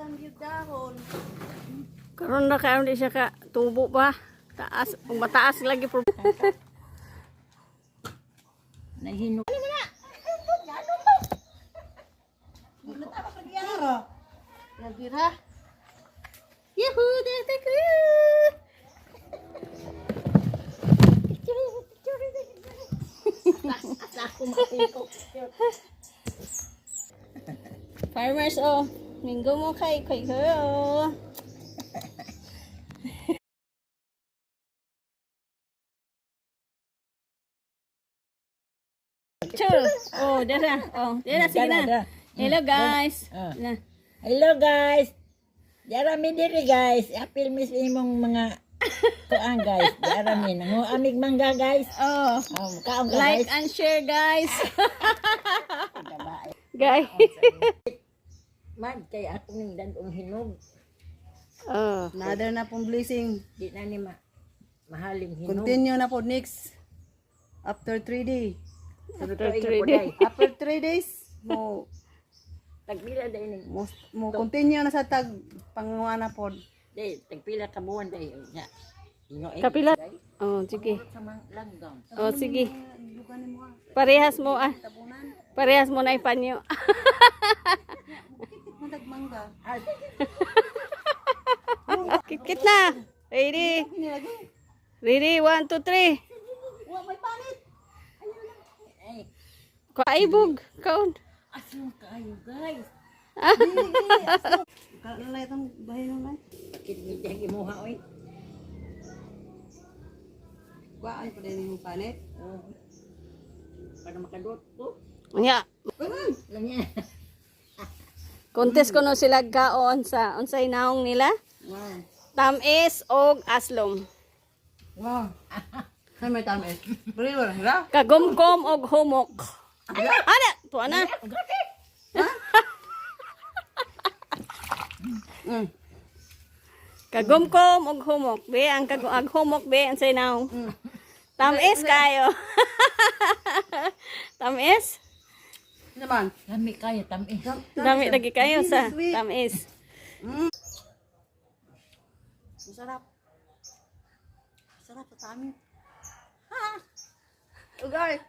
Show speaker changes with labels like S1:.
S1: samgyud dahon.
S2: Karon na karon di siya ka tubo ba? Taas, kung mataas lagi po.
S3: Nahino.
S1: Nabira. Yuhu, dete ko.
S2: Farmers oh, minggo mo kay oh. Sure. Oh, dara. Oh, dara sige na. Hello guys. Na.
S3: Hello guys. Dara mi diri guys. Apil mis imong mga kuan guys. Dara mi nangu amig mangga guys.
S2: Oh,
S3: Kaon ka
S2: like
S3: guys.
S2: and share guys. Guys.
S3: Man kay ako ning dadong hinog.
S2: Oh,
S1: Another na pong blessing.
S3: Di na ni mahaling hinog.
S1: Continue na po next. After 3 days.
S3: After
S2: After
S3: 3
S2: 3
S3: days.
S1: After 3 days,
S3: Tagpila day ning.
S1: mo continue na sa tag panguana pod.
S3: Day tagpila ka buwan day. Ya. Inyo
S2: kapila. Oh, sige.
S3: sa mang langgam.
S2: Oh, sige. Parehas mo ah. Parehas mo na ipanyo.
S1: Matag mangga.
S2: Kit na. Ready? Ready? 1, 2, 3.
S1: Wa may panit.
S3: Ay,
S2: Kaibog. Kaon.
S3: asong kayo guys.
S1: Kala itong bahay nung ay.
S3: Bakit hindi imuha oy?
S1: Wa ay pa din yung panit.
S3: Para makadot ko.
S2: Nya.
S3: Lang yan.
S2: Contest ko no sila kaon sa unsay naong nila.
S1: Wow.
S2: Tamis og aslom.
S1: Wow. Ay may tamis. Bari wala hira.
S2: Kagumkom og humok. Ana, tuwa na. Kagumkom og humok. Be ang ag humok be unsay naong. Tamis kayo. Tamis?
S1: Naman.
S3: Kami kaya tamis.
S2: Dami lagi kayo sa tamis.
S1: Masarap. Masarap sa tamis. Ha? Ugay.